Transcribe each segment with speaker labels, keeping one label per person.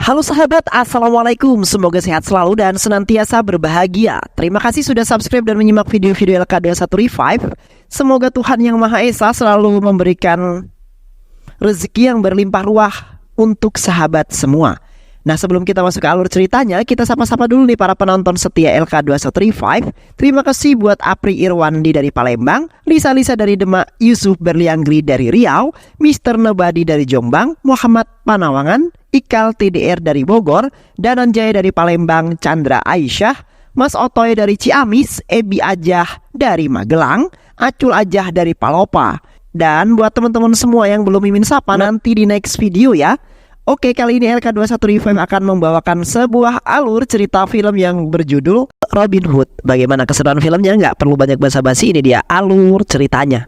Speaker 1: Halo sahabat, Assalamualaikum. Semoga sehat selalu dan senantiasa berbahagia. Terima kasih sudah subscribe dan menyimak video-video LK21 Revive. Semoga Tuhan Yang Maha Esa selalu memberikan rezeki yang berlimpah ruah untuk sahabat semua. Nah, sebelum kita masuk ke alur ceritanya, kita sapa-sapa dulu nih para penonton setia LK21 Revive. Terima kasih buat Apri Irwandi dari Palembang, Lisa dari Demak, Yusuf Berlianggri dari Riau, Mr. Nobody dari Jombang, Muhammad Panawangan, Ikal TDR dari Bogor, Danan Jaya dari Palembang, Chandra Aisyah, Mas Otoy dari Ciamis, Ebi Ajah dari Magelang, Acul Ajah dari Palopa. Dan buat teman-teman semua yang belum mimin sapa, nanti di next video ya. Oke, kali ini LK21 Revive akan membawakan sebuah alur cerita film yang berjudul Robin Hood. Bagaimana keseruan filmnya? Nggak perlu banyak basa-basi, ini dia alur ceritanya.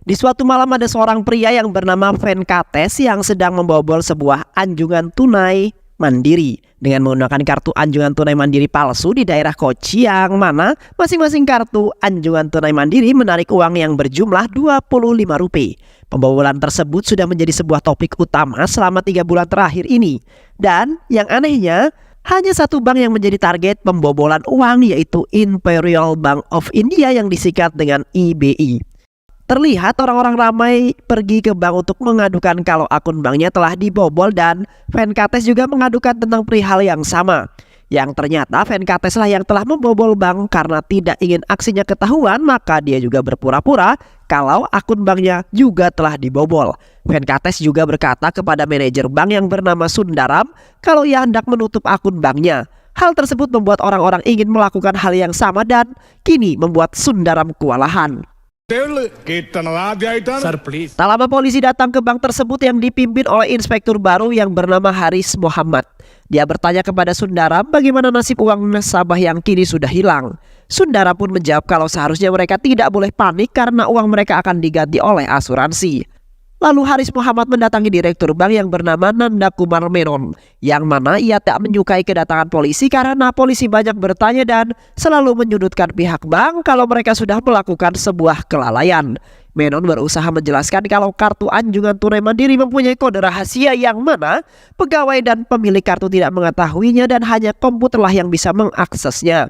Speaker 1: Di suatu malam ada seorang pria yang bernama Venkates yang sedang membobol sebuah anjungan tunai mandiri dengan menggunakan kartu anjungan tunai mandiri palsu di daerah Kochi, yang mana masing-masing kartu anjungan tunai mandiri menarik uang yang berjumlah Rp25. Pembobolan tersebut sudah menjadi sebuah topik utama selama 3 bulan terakhir ini. Dan yang anehnya, hanya satu bank yang menjadi target pembobolan uang, yaitu Imperial Bank of India yang disingkat dengan IBI. Terlihat orang-orang ramai pergi ke bank untuk mengadukan kalau akun banknya telah dibobol, dan Venkates juga mengadukan tentang perihal yang sama. Yang ternyata Venkates lah yang telah membobol bank. Karena tidak ingin aksinya ketahuan, maka dia juga berpura-pura kalau akun banknya juga telah dibobol. Venkates juga berkata kepada manajer bank yang bernama Sundaram kalau ia hendak menutup akun banknya. Hal tersebut membuat orang-orang ingin melakukan hal yang sama, dan kini membuat Sundaram kewalahan. Tak lama polisi datang ke bank tersebut yang dipimpin oleh inspektur baru yang bernama Haris Muhammad. Dia bertanya kepada Sundaram bagaimana nasib uang nasabah yang kini sudah hilang. Sundaram pun menjawab kalau seharusnya mereka tidak boleh panik karena uang mereka akan diganti oleh asuransi. Lalu Haris Muhammad mendatangi direktur bank yang bernama Nanda Kumar Menon, yang mana ia tak menyukai kedatangan polisi karena polisi banyak bertanya dan selalu menyudutkan pihak bank kalau mereka sudah melakukan sebuah kelalaian. Menon berusaha menjelaskan kalau kartu anjungan tunai mandiri mempunyai kode rahasia yang mana pegawai dan pemilik kartu tidak mengetahuinya dan hanya komputerlah yang bisa mengaksesnya.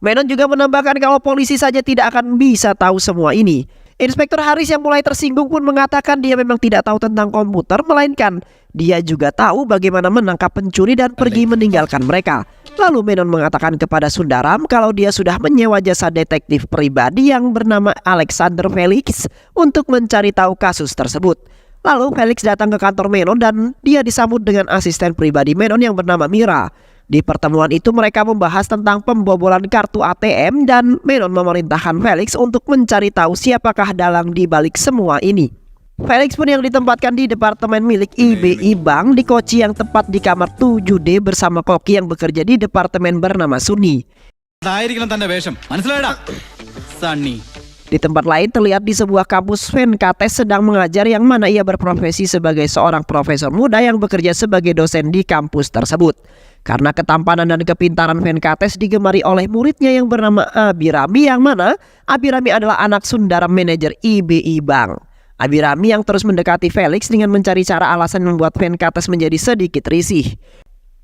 Speaker 1: Menon juga menambahkan kalau polisi saja tidak akan bisa tahu semua ini. Inspektur Haris yang mulai tersinggung pun mengatakan dia memang tidak tahu tentang komputer, melainkan dia juga tahu bagaimana menangkap pencuri dan pergi meninggalkan mereka. Lalu Menon mengatakan kepada Sundaram kalau dia sudah menyewa jasa detektif pribadi yang bernama Alexander Felix untuk mencari tahu kasus tersebut. Lalu Felix datang ke kantor Menon dan dia disambut dengan asisten pribadi Menon yang bernama Mira. Di pertemuan itu mereka membahas tentang pembobolan kartu ATM dan Menon memerintahkan Felix untuk mencari tahu siapakah dalang di balik semua ini. Felix pun yang ditempatkan di departemen milik IBI Bank di Kochi yang tepat di kamar 7D bersama koki yang bekerja di departemen bernama Sunny. Di tempat lain terlihat di sebuah kampus Venkates sedang mengajar, yang mana ia berprofesi sebagai seorang profesor muda yang bekerja sebagai dosen di kampus tersebut. Karena ketampanan dan kepintaran Venkates digemari oleh muridnya yang bernama Abirami, yang mana Abirami adalah anak Sundaram manajer IBI Bank. Abirami yang terus mendekati Felix dengan mencari cara alasan membuat Venkates menjadi sedikit risih.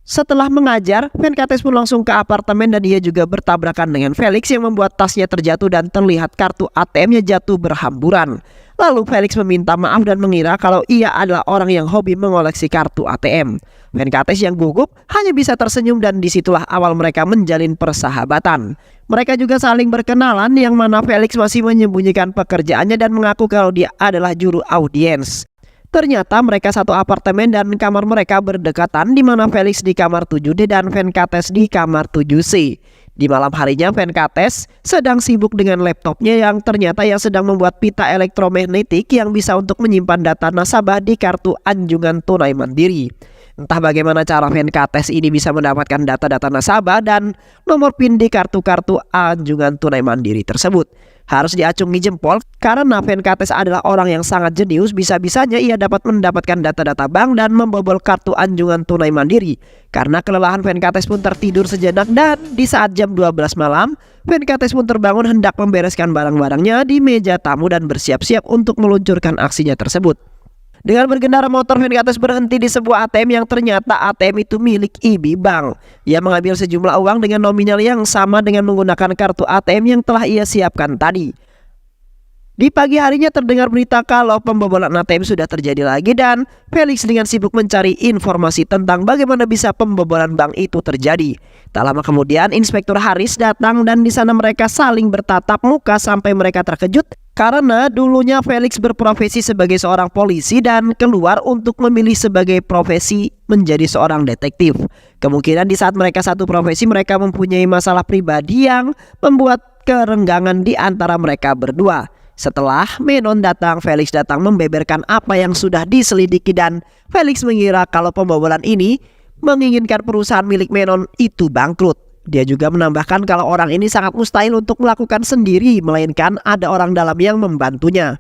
Speaker 1: Setelah mengajar, Venkates pun langsung ke apartemen dan ia juga bertabrakan dengan Felix yang membuat tasnya terjatuh dan terlihat kartu ATM-nya jatuh berhamburan. Lalu Felix meminta maaf dan mengira kalau ia adalah orang yang hobi mengoleksi kartu ATM. Venkates yang gugup hanya bisa tersenyum dan disitulah awal mereka menjalin persahabatan. Mereka juga saling berkenalan, yang mana Felix masih menyembunyikan pekerjaannya dan mengaku kalau dia adalah juru audiens. Ternyata mereka satu apartemen dan kamar mereka berdekatan, di mana Felix di kamar 7D dan Venkates di kamar 7C. Di malam harinya Venkates sedang sibuk dengan laptopnya yang ternyata yang sedang membuat pita elektromagnetik yang bisa untuk menyimpan data nasabah di kartu anjungan tunai mandiri. Entah bagaimana cara Venkates ini bisa mendapatkan data-data nasabah dan nomor PIN di kartu-kartu anjungan tunai mandiri tersebut. Harus diacungi jempol karena Venkates adalah orang yang sangat jenius. Bisa-bisanya ia dapat mendapatkan data-data bank dan membobol kartu anjungan tunai mandiri. Karena kelelahan, Venkates pun tertidur sejenak dan di saat jam 12 malam, Venkates pun terbangun hendak membereskan barang-barangnya di meja tamu dan bersiap-siap untuk meluncurkan aksinya tersebut. Dengan bergendara motor, Venkates berhenti di sebuah ATM yang ternyata ATM itu milik IB Bank. Ia mengambil sejumlah uang dengan nominal yang sama dengan menggunakan kartu ATM yang telah ia siapkan tadi. Di pagi harinya terdengar berita kalau pembobolan ATM sudah terjadi lagi dan Felix dengan sibuk mencari informasi tentang bagaimana bisa pembobolan bank itu terjadi. Tak lama kemudian Inspektur Haris datang dan di sana mereka saling bertatap muka sampai mereka terkejut karena dulunya Felix berprofesi sebagai seorang polisi dan keluar untuk memilih sebagai profesi menjadi seorang detektif. Kemungkinan di saat mereka satu profesi, mereka mempunyai masalah pribadi yang membuat kerenggangan di antara mereka berdua. Setelah Menon datang, Felix datang membeberkan apa yang sudah diselidiki dan Felix mengira kalau pembobolan ini menginginkan perusahaan milik Menon itu bangkrut. Dia juga menambahkan kalau orang ini sangat mustahil untuk melakukan sendiri, melainkan ada orang dalam yang membantunya.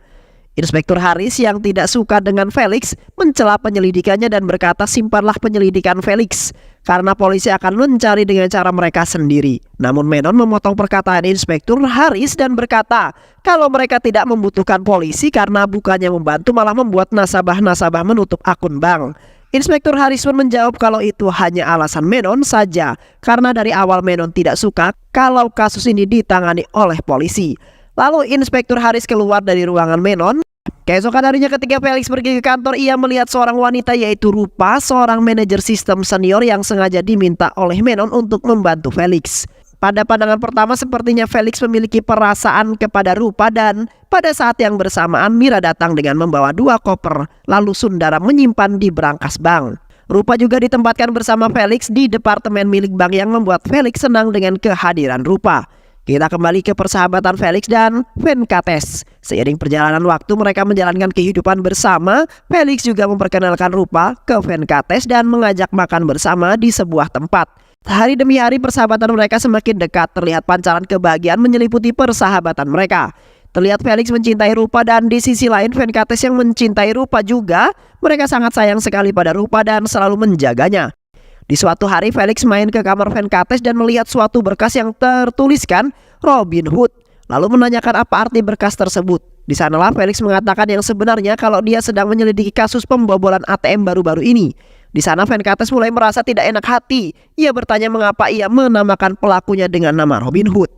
Speaker 1: Inspektur Haris yang tidak suka dengan Felix mencela penyelidikannya dan berkata simpanlah penyelidikan Felix karena polisi akan mencari dengan cara mereka sendiri. Namun Menon memotong perkataan Inspektur Haris dan berkata kalau mereka tidak membutuhkan polisi karena bukannya membantu malah membuat nasabah-nasabah menutup akun bank. Inspektur Haris pun menjawab kalau itu hanya alasan Menon saja karena dari awal Menon tidak suka kalau kasus ini ditangani oleh polisi. Lalu Inspektur Haris keluar dari ruangan Menon. Keesokan harinya ketika Felix pergi ke kantor, ia melihat seorang wanita yaitu Rupa, seorang manajer sistem senior yang sengaja diminta oleh Menon untuk membantu Felix. Pada pandangan pertama sepertinya Felix memiliki perasaan kepada Rupa dan pada saat yang bersamaan Mira datang dengan membawa 2 koper lalu Sundara menyimpan di brankas bank. Rupa juga ditempatkan bersama Felix di departemen milik bank yang membuat Felix senang dengan kehadiran Rupa. Kita kembali ke persahabatan Felix dan Venkates. Seiring perjalanan waktu mereka menjalankan kehidupan bersama. Felix juga memperkenalkan Rupa ke Venkates dan mengajak makan bersama di sebuah tempat. Hari demi hari persahabatan mereka semakin dekat. Terlihat pancaran kebahagiaan menyeliputi persahabatan mereka. Terlihat Felix mencintai Rupa dan di sisi lain Venkates yang mencintai Rupa juga. Mereka sangat sayang sekali pada Rupa dan selalu menjaganya. Di suatu hari Felix main ke kamar Venkates dan melihat suatu berkas yang tertuliskan Robin Hood. Lalu menanyakan apa arti berkas tersebut. Di sanalah Felix mengatakan yang sebenarnya kalau dia sedang menyelidiki kasus pembobolan ATM baru-baru ini. Di sana Venkates mulai merasa tidak enak hati. Ia bertanya mengapa ia menamakan pelakunya dengan nama Robin Hood.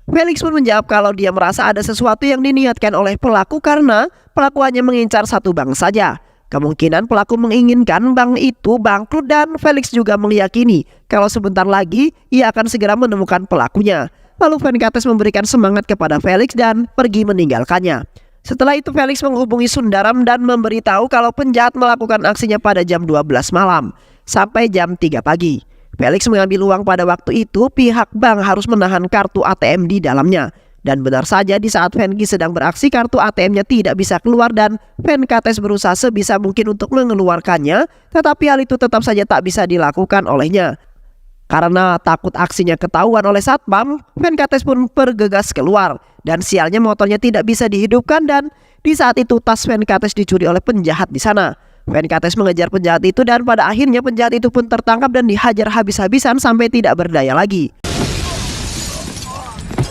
Speaker 1: Felix pun menjawab kalau dia merasa ada sesuatu yang diniatkan oleh pelaku karena pelaku hanya mengincar satu bank saja. Kemungkinan pelaku menginginkan bank itu bangkrut dan Felix juga meyakini kalau sebentar lagi ia akan segera menemukan pelakunya. Lalu Venkates memberikan semangat kepada Felix dan pergi meninggalkannya. Setelah itu Felix menghubungi Sundaram dan memberitahu kalau penjahat melakukan aksinya pada jam 12 malam sampai jam 3 pagi. Felix mengambil uang pada waktu itu, pihak bank harus menahan kartu ATM di dalamnya. Dan benar saja di saat Venki sedang beraksi kartu ATM-nya tidak bisa keluar dan Venkates berusaha sebisa mungkin untuk mengeluarkannya, tetapi hal itu tetap saja tak bisa dilakukan olehnya. Karena takut aksinya ketahuan oleh satpam, Venkates pun bergegas keluar dan sialnya motornya tidak bisa dihidupkan dan di saat itu tas Venkates dicuri oleh penjahat di sana. Venkates mengejar penjahat itu dan pada akhirnya penjahat itu pun tertangkap dan dihajar habis-habisan sampai tidak berdaya lagi.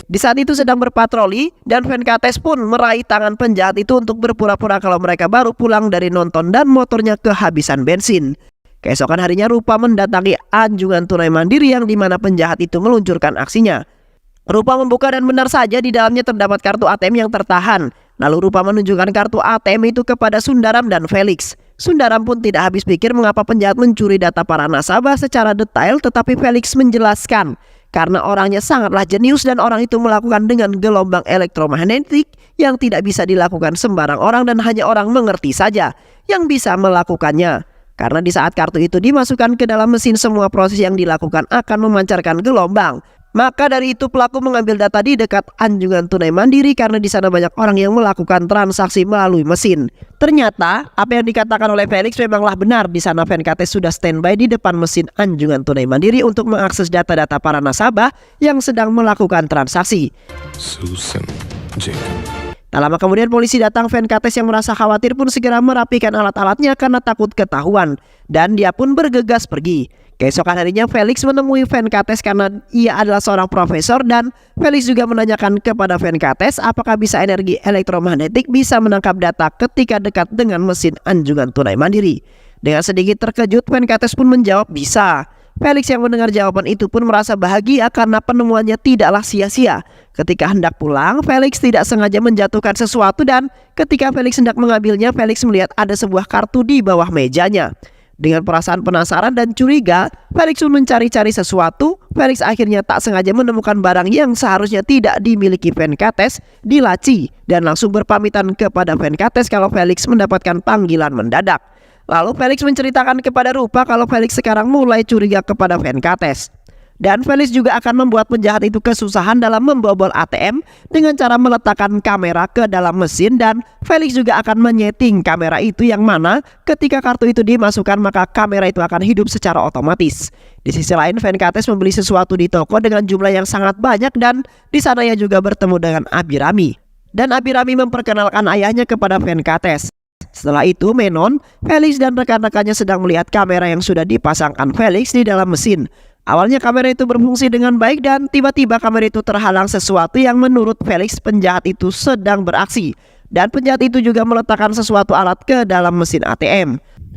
Speaker 1: Di saat itu sedang berpatroli dan Venkates pun meraih tangan penjahat itu untuk berpura-pura kalau mereka baru pulang dari nonton dan motornya kehabisan bensin. Keesokan harinya Rupa mendatangi anjungan tunai mandiri yang dimana penjahat itu meluncurkan aksinya. Rupa membuka dan benar saja di dalamnya terdapat kartu ATM yang tertahan. Lalu Rupa menunjukkan kartu ATM itu kepada Sundaram dan Felix. Sundaram pun tidak habis pikir mengapa penjahat mencuri data para nasabah secara detail, tetapi Felix menjelaskan karena orangnya sangatlah jenius dan orang itu melakukan dengan gelombang elektromagnetik yang tidak bisa dilakukan sembarang orang dan hanya orang mengerti saja yang bisa melakukannya. Karena di saat kartu itu dimasukkan ke dalam mesin semua proses yang dilakukan akan memancarkan gelombang. Maka dari itu pelaku mengambil data di dekat anjungan tunai mandiri karena di sana banyak orang yang melakukan transaksi melalui mesin. Ternyata apa yang dikatakan oleh Felix memanglah benar. Di sana Venkates sudah standby di depan mesin anjungan tunai mandiri untuk mengakses data-data para nasabah yang sedang melakukan transaksi.
Speaker 2: Susan, Jake.
Speaker 1: Tak lama kemudian polisi datang. Venkates yang merasa khawatir pun segera merapikan alat-alatnya karena takut ketahuan, dan dia pun bergegas pergi. Keesokan harinya Felix menemui Venkates karena ia adalah seorang profesor, dan Felix juga menanyakan kepada Venkates apakah bisa energi elektromagnetik bisa menangkap data ketika dekat dengan mesin anjungan tunai mandiri. Dengan sedikit terkejut, Venkates pun menjawab bisa. Felix yang mendengar jawaban itu pun merasa bahagia karena penemuannya tidaklah sia-sia. Ketika hendak pulang, Felix tidak sengaja menjatuhkan sesuatu, dan ketika Felix hendak mengambilnya, Felix melihat ada sebuah kartu di bawah mejanya. Dengan perasaan penasaran dan curiga, Felix pun mencari-cari sesuatu. Felix akhirnya tak sengaja menemukan barang yang seharusnya tidak dimiliki Venkates di laci, dan langsung berpamitan kepada Venkates kalau Felix mendapatkan panggilan mendadak. Lalu Felix menceritakan kepada Rupa kalau Felix sekarang mulai curiga kepada Venkates. Dan Felix juga akan membuat penjahat itu kesusahan dalam membobol ATM dengan cara meletakkan kamera ke dalam mesin, dan Felix juga akan menyeting kamera itu yang mana ketika kartu itu dimasukkan maka kamera itu akan hidup secara otomatis. Di sisi lain, Venkates membeli sesuatu di toko dengan jumlah yang sangat banyak, dan di sana ia juga bertemu dengan Abirami. Dan Abirami memperkenalkan ayahnya kepada Venkates. Setelah itu Menon, Felix dan rekan-rekannya sedang melihat kamera yang sudah dipasangkan Felix di dalam mesin. Awalnya kamera itu berfungsi dengan baik, dan tiba-tiba kamera itu terhalang sesuatu yang menurut Felix penjahat itu sedang beraksi. Dan penjahat itu juga meletakkan sesuatu alat ke dalam mesin ATM.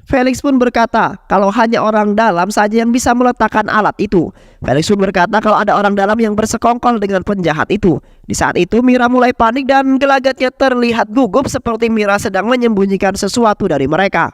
Speaker 1: Felix pun berkata kalau hanya orang dalam saja yang bisa meletakkan alat itu. Felix pun berkata kalau ada orang dalam yang bersekongkol dengan penjahat itu. Di saat itu Mira mulai panik dan gelagatnya terlihat gugup seperti Mira sedang menyembunyikan sesuatu dari mereka.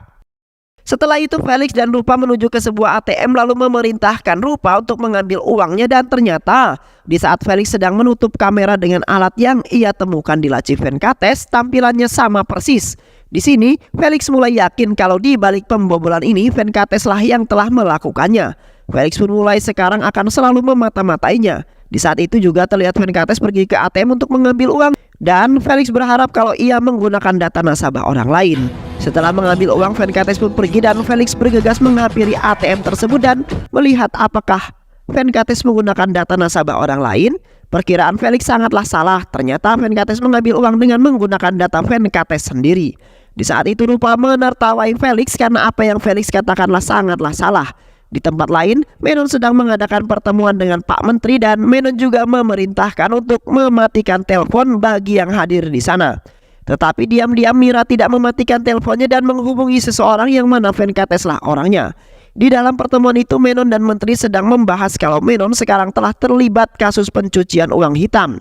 Speaker 1: Setelah itu Felix dan Rupa menuju ke sebuah ATM lalu memerintahkan Rupa untuk mengambil uangnya, dan ternyata di saat Felix sedang menutup kamera dengan alat yang ia temukan di laci Venkates, tampilannya sama persis. Di sini Felix mulai yakin kalau di balik pembobolan ini Venkates lah yang telah melakukannya. Felix pun mulai sekarang akan selalu memata-matainya. Di saat itu juga terlihat Venkates pergi ke ATM untuk mengambil uang, dan Felix berharap kalau ia menggunakan data nasabah orang lain. Setelah mengambil uang, Venkates pun pergi, dan Felix bergegas menghampiri ATM tersebut dan melihat apakah Venkates menggunakan data nasabah orang lain. Perkiraan Felix sangatlah salah. Ternyata Venkates mengambil uang dengan menggunakan data Venkates sendiri. Di saat itu Rupa menertawai Felix karena apa yang Felix katakanlah sangatlah salah. Di tempat lain, Menon sedang mengadakan pertemuan dengan Pak Menteri, dan Menon juga memerintahkan untuk mematikan telepon bagi yang hadir di sana. Tetapi diam-diam Mira tidak mematikan teleponnya dan menghubungi seseorang yang mana Venkates lah orangnya. Di dalam pertemuan itu Menon dan Menteri sedang membahas kalau Menon sekarang telah terlibat kasus pencucian uang hitam.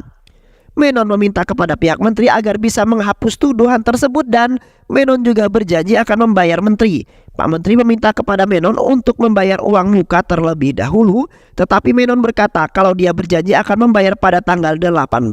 Speaker 1: Menon meminta kepada pihak Menteri agar bisa menghapus tuduhan tersebut, dan Menon juga berjanji akan membayar Menteri. Pak Menteri meminta kepada Menon untuk membayar uang muka terlebih dahulu, tetapi Menon berkata kalau dia berjanji akan membayar pada tanggal 18.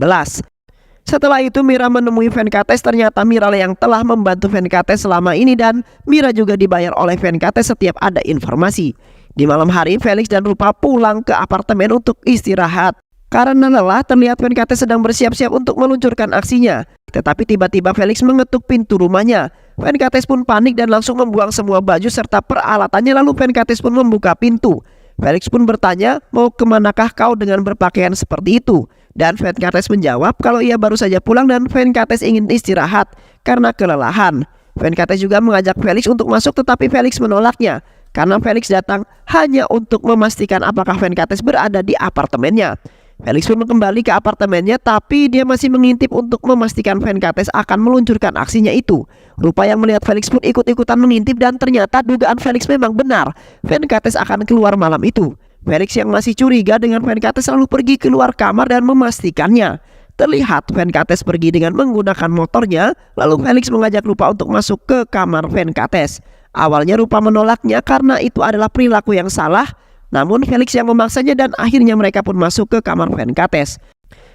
Speaker 1: Setelah itu Mira menemui Venkates. Ternyata Mira yang telah membantu Venkates selama ini, dan Mira juga dibayar oleh Venkates setiap ada informasi. Di malam hari Felix dan Rupa pulang ke apartemen untuk istirahat. Karena lelah, terlihat Venkates sedang bersiap-siap untuk meluncurkan aksinya. Tetapi tiba-tiba Felix mengetuk pintu rumahnya. Venkates pun panik dan langsung membuang semua baju serta peralatannya, lalu Venkates pun membuka pintu. Felix pun bertanya, mau kemanakah kau dengan berpakaian seperti itu? Dan Venkates menjawab kalau ia baru saja pulang dan Venkates ingin istirahat karena kelelahan. Venkates juga mengajak Felix untuk masuk, tetapi Felix menolaknya karena Felix datang hanya untuk memastikan apakah Venkates berada di apartemennya. Felix pun kembali ke apartemennya, tapi dia masih mengintip untuk memastikan Venkates akan meluncurkan aksinya itu. Rupa yang melihat Felix pun ikut-ikutan mengintip, dan ternyata dugaan Felix memang benar. Venkates akan keluar malam itu. Felix yang masih curiga dengan Venkates lalu pergi keluar kamar dan memastikannya. Terlihat Venkates pergi dengan menggunakan motornya, lalu Felix mengajak Rupa untuk masuk ke kamar Venkates. Awalnya Rupa menolaknya karena itu adalah perilaku yang salah. Namun Felix yang memaksanya, dan akhirnya mereka pun masuk ke kamar Venkates.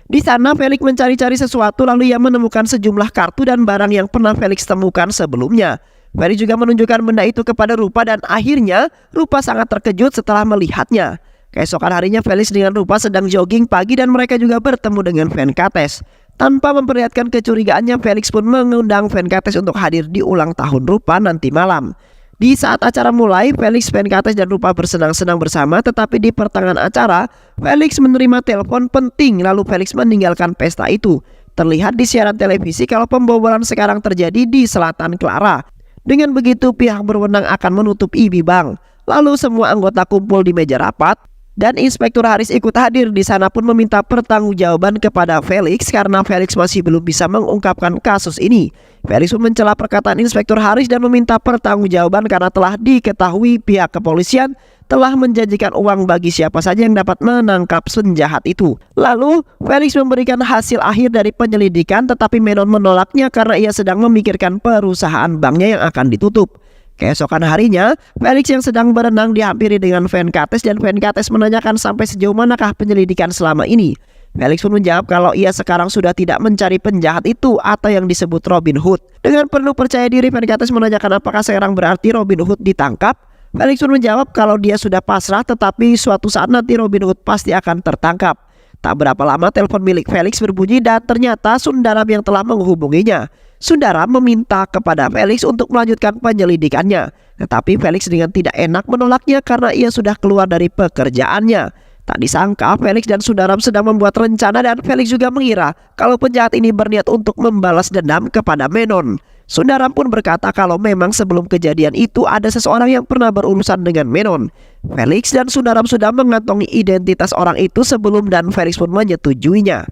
Speaker 1: Di sana Felix mencari-cari sesuatu, lalu ia menemukan sejumlah kartu dan barang yang pernah Felix temukan sebelumnya. Felix juga menunjukkan benda itu kepada Rupa, dan akhirnya Rupa sangat terkejut setelah melihatnya. Keesokan harinya Felix dengan Rupa sedang jogging pagi, dan mereka juga bertemu dengan Venkates. Tanpa memperlihatkan kecurigaannya, Felix pun mengundang Venkates untuk hadir di ulang tahun Rupa nanti malam. Di saat acara mulai, Felix, Venkates, dan Rupa bersenang-senang bersama. Tetapi di pertengahan acara, Felix menerima telepon penting, lalu Felix meninggalkan pesta itu. Terlihat di siaran televisi kalau pembobolan sekarang terjadi di Selatan Clara. Dengan begitu pihak berwenang akan menutup IB Bank. Lalu semua anggota kumpul di meja rapat dan Inspektur Haris ikut hadir di sana pun meminta pertanggungjawaban kepada Felix karena Felix masih belum bisa mengungkapkan kasus ini. Felix pun mencela perkataan Inspektur Haris dan meminta pertanggungjawaban karena telah diketahui pihak kepolisian telah menjanjikan uang bagi siapa saja yang dapat menangkap penjahat itu. Lalu Felix memberikan hasil akhir dari penyelidikan, tetapi Menon menolaknya karena ia sedang memikirkan perusahaan banknya yang akan ditutup. Keesokan harinya, Felix yang sedang berenang dihampiri dengan Venkates dan Venkates menanyakan sampai sejauh manakah penyelidikan selama ini. Felix pun menjawab kalau ia sekarang sudah tidak mencari penjahat itu atau yang disebut Robin Hood. Dengan penuh percaya diri, Venkates menanyakan apakah sekarang berarti Robin Hood ditangkap. Felix pun menjawab kalau dia sudah pasrah, tetapi suatu saat nanti Robin Hood pasti akan tertangkap. Tak berapa lama telepon milik Felix berbunyi dan ternyata Sundaram yang telah menghubunginya. Sundaram meminta kepada Felix untuk melanjutkan penyelidikannya, tetapi Felix dengan tidak enak menolaknya karena ia sudah keluar dari pekerjaannya. Tak disangka Felix dan Sundaram sedang membuat rencana dan Felix juga mengira kalau penjahat ini berniat untuk membalas dendam kepada Menon. Sundaram pun berkata kalau memang sebelum kejadian itu ada seseorang yang pernah berurusan dengan Menon. Felix dan Sundaram sudah mengantongi identitas orang itu sebelum dan Felix pun menyetujuinya.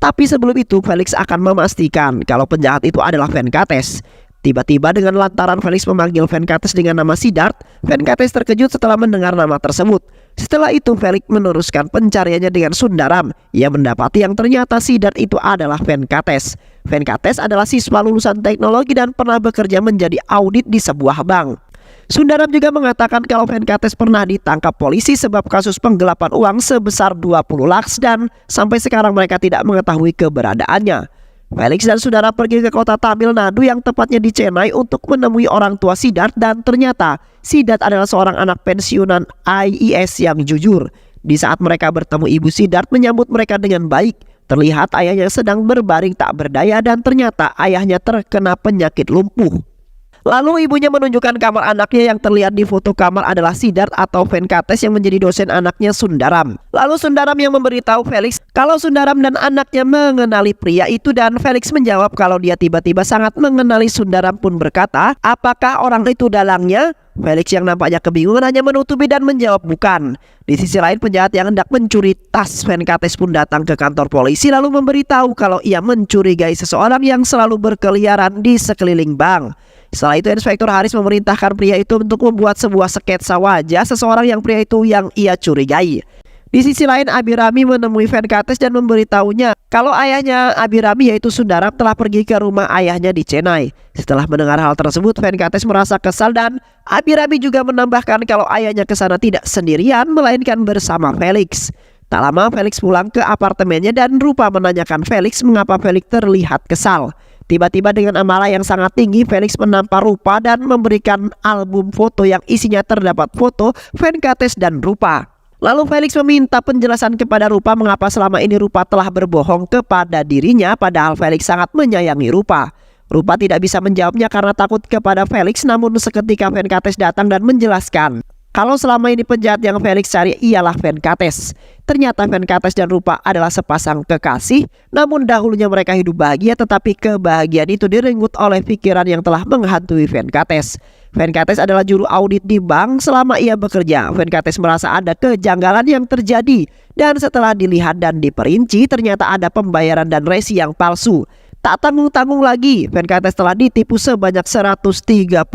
Speaker 1: Tapi sebelum itu Felix akan memastikan kalau penjahat itu adalah Venkates. Tiba-tiba dengan lantaran Felix memanggil Venkates dengan nama Siddharth, Venkates terkejut setelah mendengar nama tersebut. Setelah itu Felix meneruskan pencariannya dengan Sundaram. Ia mendapati yang ternyata Siddharth itu adalah Venkates. Venkates adalah siswa lulusan teknologi dan pernah bekerja menjadi audit di sebuah bank. Sundaram juga mengatakan kalau Venkates pernah ditangkap polisi sebab kasus penggelapan uang sebesar 20 lakhs dan sampai sekarang mereka tidak mengetahui keberadaannya. Felix dan Sundaram pergi ke kota Tamil Nadu yang tepatnya di Chennai untuk menemui orang tua Siddharth dan ternyata Siddharth adalah seorang anak pensiunan IAS yang jujur. Di saat mereka bertemu ibu Siddharth menyambut mereka dengan baik. Terlihat ayahnya sedang berbaring tak berdaya dan ternyata ayahnya terkena penyakit lumpuh. Lalu ibunya menunjukkan kamar anaknya yang terlihat di foto kamar adalah Siddharth atau Venkates yang menjadi dosen anaknya Sundaram. Lalu Sundaram yang memberitahu Felix kalau Sundaram dan anaknya mengenali pria itu dan Felix menjawab kalau dia tiba-tiba sangat mengenali. Sundaram pun berkata, apakah orang itu dalangnya? Felix yang nampaknya kebingungan hanya menutupi dan menjawab bukan. Di sisi lain penjahat yang hendak mencuri tas Venkates pun datang ke kantor polisi lalu memberitahu kalau ia mencurigai seseorang yang selalu berkeliaran di sekeliling bank. Setelah itu Inspektur Haris memerintahkan pria itu untuk membuat sebuah sketsa wajah seseorang yang pria itu yang ia curigai. Di sisi lain Abirami menemui Venkates dan memberitahunya kalau ayahnya Abirami yaitu Sundaram telah pergi ke rumah ayahnya di Chennai. Setelah mendengar hal tersebut Venkates merasa kesal dan Abirami juga menambahkan kalau ayahnya ke sana tidak sendirian melainkan bersama Felix. Tak lama Felix pulang ke apartemennya dan Rupa menanyakan Felix mengapa Felix terlihat kesal. Tiba-tiba dengan amarah yang sangat tinggi Felix menampar Rupa dan memberikan album foto yang isinya terdapat foto Venkates dan Rupa. Lalu Felix meminta penjelasan kepada Rupa mengapa selama ini Rupa telah berbohong kepada dirinya padahal Felix sangat menyayangi Rupa. Rupa tidak bisa menjawabnya karena takut kepada Felix, namun seketika Venkates datang dan menjelaskan kalau selama ini penjahat yang Felix cari ialah Venkates. Ternyata Venkates dan Rupa adalah sepasang kekasih, namun dahulunya mereka hidup bahagia tetapi kebahagiaan itu direnggut oleh pikiran yang telah menghantui Venkates. Venkates adalah juru audit di bank. Selama ia bekerja, Venkates merasa ada kejanggalan yang terjadi dan setelah dilihat dan diperinci ternyata ada pembayaran dan resi yang palsu. Tak tanggung-tanggung lagi, Venkates telah ditipu sebanyak 132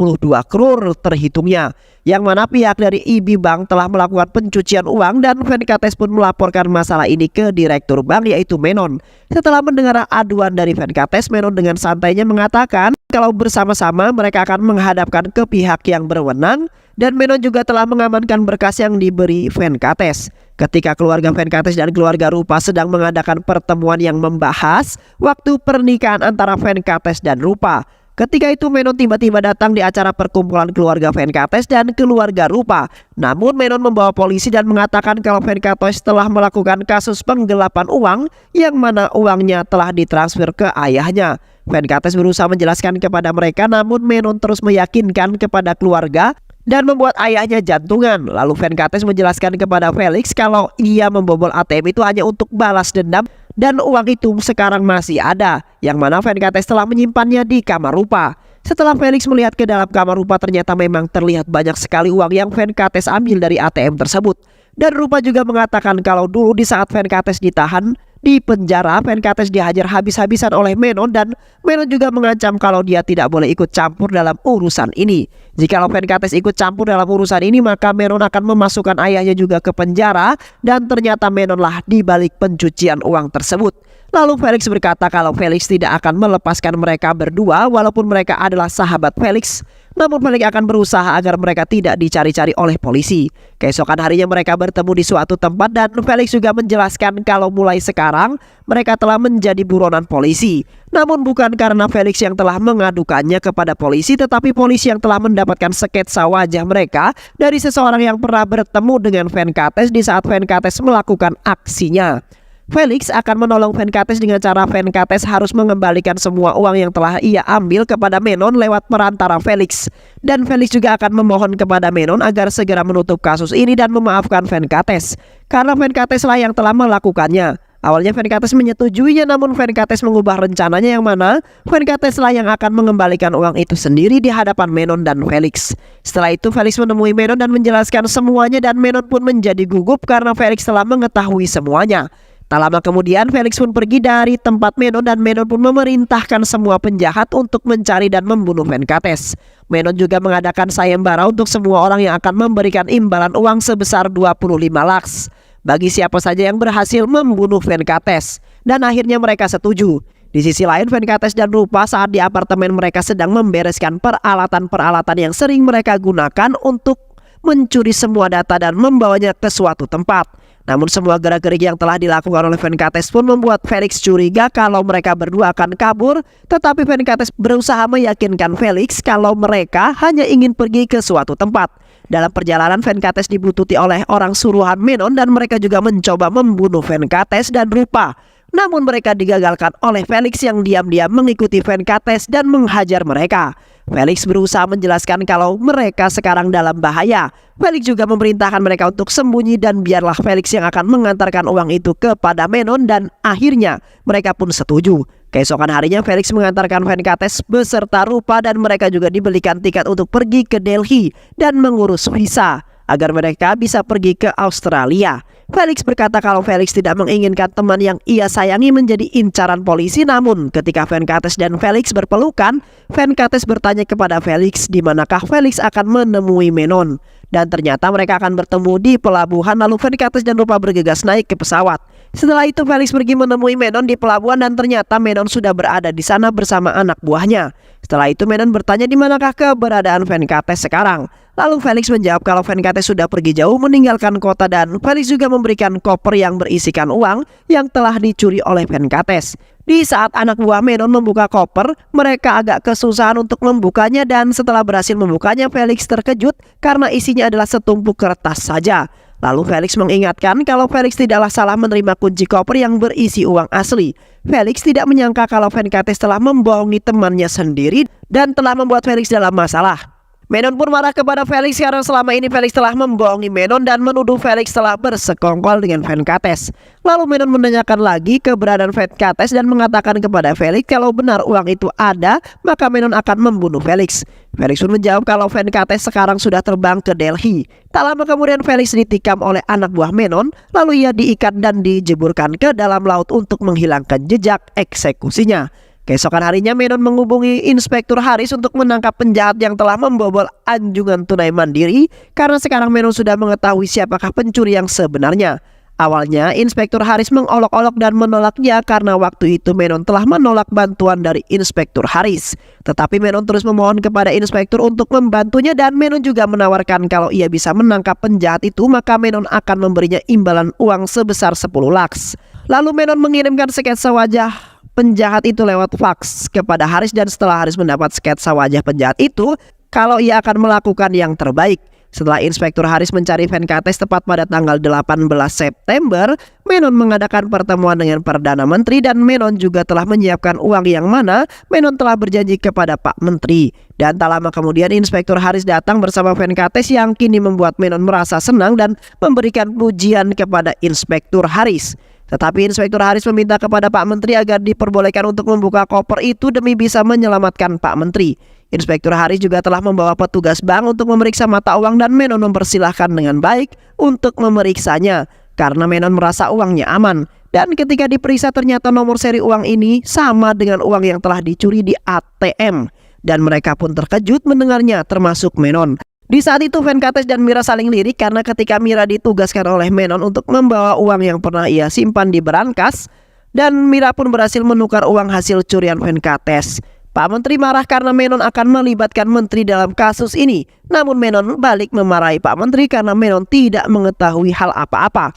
Speaker 1: crore terhitungnya, yang mana pihak dari IB Bank telah melakukan pencucian uang dan Venkates pun melaporkan masalah ini ke direktur bank yaitu Menon. Setelah mendengar aduan dari Venkates, Menon dengan santainya mengatakan kalau bersama-sama mereka akan menghadapkan ke pihak yang berwenang dan Menon juga telah mengamankan berkas yang diberi Venkates. Ketika keluarga Venkates dan keluarga Rupa sedang mengadakan pertemuan yang membahas waktu pernikahan antara Venkates dan Rupa. Ketika itu Menon tiba-tiba datang di acara perkumpulan keluarga Venkates dan keluarga Rupa. Namun Menon membawa polisi dan mengatakan kalau Venkates telah melakukan kasus penggelapan uang yang mana uangnya telah ditransfer ke ayahnya. Venkates berusaha menjelaskan kepada mereka namun Menon terus meyakinkan kepada keluarga dan membuat ayahnya jantungan. Lalu Venkates menjelaskan kepada Felix kalau ia membobol ATM itu hanya untuk balas dendam Dan uang itu sekarang masih ada, yang mana Venkates telah menyimpannya di kamar rupa. Setelah Felix melihat ke dalam kamar rupa, ternyata memang terlihat banyak sekali uang yang Venkates ambil dari ATM tersebut. Dan rupa juga mengatakan kalau dulu di saat Venkates ditahan di penjara, Venkates dihajar habis-habisan oleh Menon, dan Menon juga mengancam kalau dia tidak boleh ikut campur dalam urusan ini. Jikalau Venkates ikut campur dalam urusan ini, maka Menon akan memasukkan ayahnya juga ke penjara, dan ternyata Menonlah di balik pencucian uang tersebut. Lalu Felix berkata kalau Felix tidak akan melepaskan mereka berdua walaupun mereka adalah sahabat Felix. Namun Felix akan berusaha agar mereka tidak dicari-cari oleh polisi. Keesokan harinya mereka bertemu di suatu tempat, dan Felix juga menjelaskan kalau mulai sekarang mereka telah menjadi buronan polisi. Namun bukan karena Felix yang telah mengadukannya kepada polisi, tetapi polisi yang telah mendapatkan sketsa wajah mereka dari seseorang yang pernah bertemu dengan Venkates di saat Venkates melakukan aksinya. Felix akan menolong Venkates dengan cara Venkates harus mengembalikan semua uang yang telah ia ambil kepada Menon lewat perantara Felix. Dan Felix juga akan memohon kepada Menon agar segera menutup kasus ini dan memaafkan Venkates, karena Venkates lah yang telah melakukannya. Awalnya Venkates menyetujuinya, namun Venkates mengubah rencananya, yang mana Venkates lah yang akan mengembalikan uang itu sendiri di hadapan Menon dan Felix. Setelah itu Felix menemui Menon dan menjelaskan semuanya, dan Menon pun menjadi gugup karena Felix telah mengetahui semuanya. Tak lama kemudian Felix pun pergi dari tempat Menon, dan Menon pun memerintahkan semua penjahat untuk mencari dan membunuh Venkates. Menon juga mengadakan sayembara untuk semua orang yang akan memberikan imbalan uang sebesar 25 lakhs bagi siapa saja yang berhasil membunuh Venkates. Dan akhirnya mereka setuju. Di sisi lain, Venkates dan Rupa saat di apartemen mereka sedang membereskan peralatan-peralatan yang sering mereka gunakan untuk mencuri semua data dan membawanya ke suatu tempat. Namun semua gerak-gerik yang telah dilakukan oleh Venkates pun membuat Felix curiga kalau mereka berdua akan kabur. Tetapi Venkates berusaha meyakinkan Felix kalau mereka hanya ingin pergi ke suatu tempat. Dalam perjalanan, Venkates dibututi oleh orang suruhan Menon, dan mereka juga mencoba membunuh Venkates dan Rupa. Namun mereka digagalkan oleh Felix yang diam-diam mengikuti Venkates dan menghajar mereka. Felix berusaha menjelaskan kalau mereka sekarang dalam bahaya. Felix juga memerintahkan mereka untuk sembunyi, dan biarlah Felix yang akan mengantarkan uang itu kepada Menon, dan akhirnya mereka pun setuju. Keesokan harinya Felix mengantarkan Venkates beserta Rupa, dan mereka juga dibelikan tiket untuk pergi ke Delhi dan mengurus visa agar mereka bisa pergi ke Australia. Felix berkata kalau Felix tidak menginginkan teman yang ia sayangi menjadi incaran polisi. Namun ketika Venkates dan Felix berpelukan, Venkates bertanya kepada Felix di manakah Felix akan menemui Menon. Dan ternyata mereka akan bertemu di pelabuhan. Lalu Venkates dan Rupa bergegas naik ke pesawat. Setelah itu Felix pergi menemui Menon di pelabuhan, dan ternyata Menon sudah berada di sana bersama anak buahnya. Setelah itu Menon bertanya di manakah keberadaan Venkates sekarang. Lalu Felix menjawab kalau Venkates sudah pergi jauh meninggalkan kota, dan Felix juga memberikan koper yang berisikan uang yang telah dicuri oleh Venkates. Di saat anak buah Menon membuka koper, mereka agak kesusahan untuk membukanya, dan setelah berhasil membukanya, Felix terkejut karena isinya adalah setumpuk kertas saja. Lalu Felix mengingatkan kalau Felix tidaklah salah menerima kunci koper yang berisi uang asli. Felix tidak menyangka kalau Venkates telah membohongi temannya sendiri dan telah membuat Felix dalam masalah. Menon pun marah kepada Felix karena selama ini Felix telah membohongi Menon dan menuduh Felix telah bersekongkol dengan Venkates. Lalu Menon menanyakan lagi keberadaan Venkates dan mengatakan kepada Felix kalau benar uang itu ada, maka Menon akan membunuh Felix. Felix pun menjawab kalau Venkates sekarang sudah terbang ke Delhi. Tak lama kemudian Felix ditikam oleh anak buah Menon, lalu ia diikat dan dijeburkan ke dalam laut untuk menghilangkan jejak eksekusinya. Keesokan harinya Menon menghubungi Inspektur Haris untuk menangkap penjahat yang telah membobol anjungan tunai mandiri, karena sekarang Menon sudah mengetahui siapakah pencuri yang sebenarnya. Awalnya Inspektur Haris mengolok-olok dan menolaknya karena waktu itu Menon telah menolak bantuan dari Inspektur Haris. Tetapi Menon terus memohon kepada Inspektur untuk membantunya, dan Menon juga menawarkan kalau ia bisa menangkap penjahat itu maka Menon akan memberinya imbalan uang sebesar 10 lakhs. Lalu Menon mengirimkan sketsa wajah penjahat itu lewat fax kepada Haris, dan setelah Haris mendapat sketsa wajah penjahat itu, kalau ia akan melakukan yang terbaik. Setelah Inspektur Haris mencari Venkates tepat pada tanggal 18 September, Menon mengadakan pertemuan dengan Perdana Menteri, dan Menon juga telah menyiapkan uang yang mana Menon telah berjanji kepada Pak Menteri. Dan tak lama kemudian Inspektur Haris datang bersama Venkates yang kini membuat Menon merasa senang dan memberikan pujian kepada Inspektur Haris. Tetapi Inspektur Haris meminta kepada Pak Menteri agar diperbolehkan untuk membuka koper itu demi bisa menyelamatkan Pak Menteri. Inspektur Haris juga telah membawa petugas bank untuk memeriksa mata uang dan Menon mempersilahkan dengan baik untuk memeriksanya karena Menon merasa uangnya aman. Dan ketika diperiksa ternyata nomor seri uang ini sama dengan uang yang telah dicuri di ATM. Dan mereka pun terkejut mendengarnya termasuk Menon. Di saat itu Venkates dan Mira saling lirik karena ketika Mira ditugaskan oleh Menon untuk membawa uang yang pernah ia simpan di berangkas, dan Mira pun berhasil menukar uang hasil curian Venkates. Pak Menteri marah karena Menon akan melibatkan Menteri dalam kasus ini. Namun Menon balik memarahi Pak Menteri karena Menon tidak mengetahui hal apa-apa.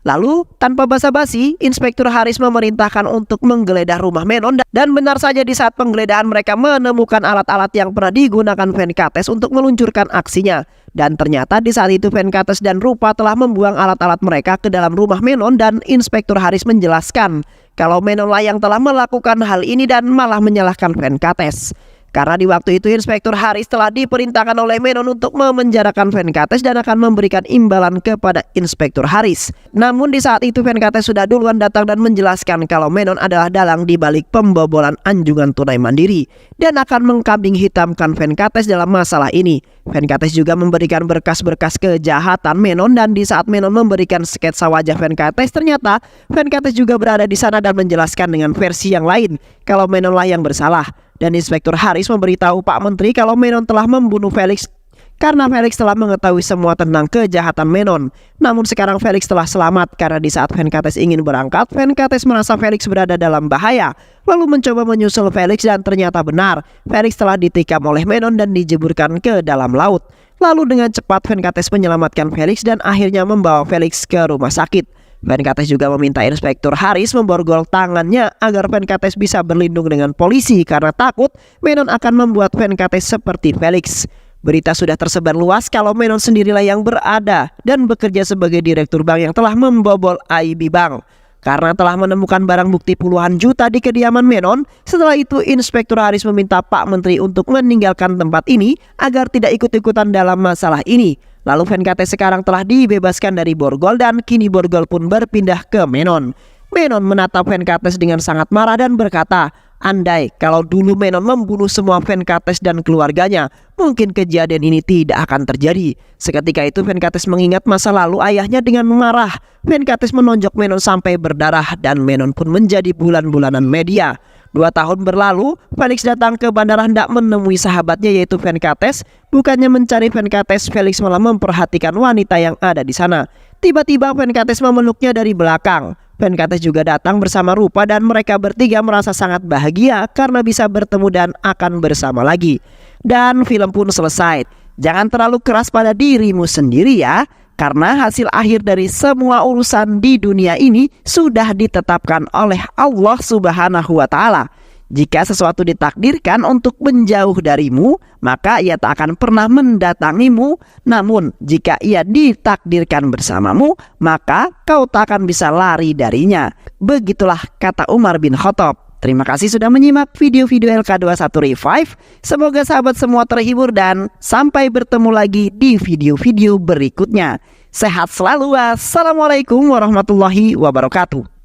Speaker 1: Lalu, tanpa basa-basi, Inspektur Haris memerintahkan untuk menggeledah rumah Menon dan benar saja di saat penggeledahan mereka menemukan alat-alat yang pernah digunakan Venkates untuk meluncurkan aksinya. Dan ternyata di saat itu Venkates dan Rupa telah membuang alat-alat mereka ke dalam rumah Menon dan Inspektur Haris menjelaskan kalau Menon lah yang telah melakukan hal ini dan malah menyalahkan Venkates. Karena di waktu itu Inspektur Haris telah diperintahkan oleh Menon untuk memenjarakan Venkates dan akan memberikan imbalan kepada Inspektur Haris. Namun di saat itu Venkates sudah duluan datang dan menjelaskan kalau Menon adalah dalang di balik pembobolan anjungan tunai mandiri dan akan mengkambing hitamkan Venkates dalam masalah ini. Venkates juga memberikan berkas-berkas kejahatan Menon dan di saat Menon memberikan sketsa wajah Venkates, ternyata Venkates juga berada di sana dan menjelaskan dengan versi yang lain kalau Menon lah yang bersalah. Dan Inspektur Haris memberitahu Pak Menteri kalau Menon telah membunuh Felix karena Felix telah mengetahui semua tentang kejahatan Menon. Namun sekarang Felix telah selamat karena di saat Venkates ingin berangkat, Venkates merasa Felix berada dalam bahaya. Lalu mencoba menyusul Felix dan ternyata benar, Felix telah ditikam oleh Menon dan dijeburkan ke dalam laut. Lalu dengan cepat Venkates menyelamatkan Felix dan akhirnya membawa Felix ke rumah sakit. Venkates juga meminta Inspektur Haris memborgol tangannya agar Venkates bisa berlindung dengan polisi karena takut Menon akan membuat Venkates seperti Felix. Berita sudah tersebar luas kalau Menon sendirilah yang berada dan bekerja sebagai direktur bank yang telah membobol AIB Bank. Karena telah menemukan barang bukti puluhan juta di kediaman Menon, setelah itu Inspektur Haris meminta Pak Menteri untuk meninggalkan tempat ini agar tidak ikut-ikutan dalam masalah ini. Lalu Venkates sekarang telah dibebaskan dari borgol dan kini borgol pun berpindah ke Menon. Menon menatap Venkates dengan sangat marah dan berkata, andai kalau dulu Menon membunuh semua Venkates dan keluarganya, mungkin kejadian ini tidak akan terjadi. Seketika itu Venkates mengingat masa lalu ayahnya dengan marah. Venkates menonjok Menon sampai berdarah dan Menon pun menjadi bulan-bulanan media. 2 tahun berlalu, Felix datang ke bandara hendak menemui sahabatnya yaitu Venkates. Bukannya mencari Venkates, Felix malah memperhatikan wanita yang ada di sana. Tiba-tiba Venkates memeluknya dari belakang. Venkates juga datang bersama Rupa dan mereka bertiga merasa sangat bahagia karena bisa bertemu dan akan bersama lagi. Dan film pun selesai. Jangan terlalu keras pada dirimu sendiri ya. Karena hasil akhir dari semua urusan di dunia ini sudah ditetapkan oleh Allah Subhanahu wa Ta'ala. Jika sesuatu ditakdirkan untuk menjauh darimu, maka ia tak akan pernah mendatangimu. Namun jika ia ditakdirkan bersamamu, maka kau tak akan bisa lari darinya. Begitulah kata Umar bin Khattab. Terima kasih sudah menyimak video-video LK21 Revive. Semoga sahabat semua terhibur dan sampai bertemu lagi di video-video berikutnya. Sehat selalu. Wassalamualaikum warahmatullahi wabarakatuh.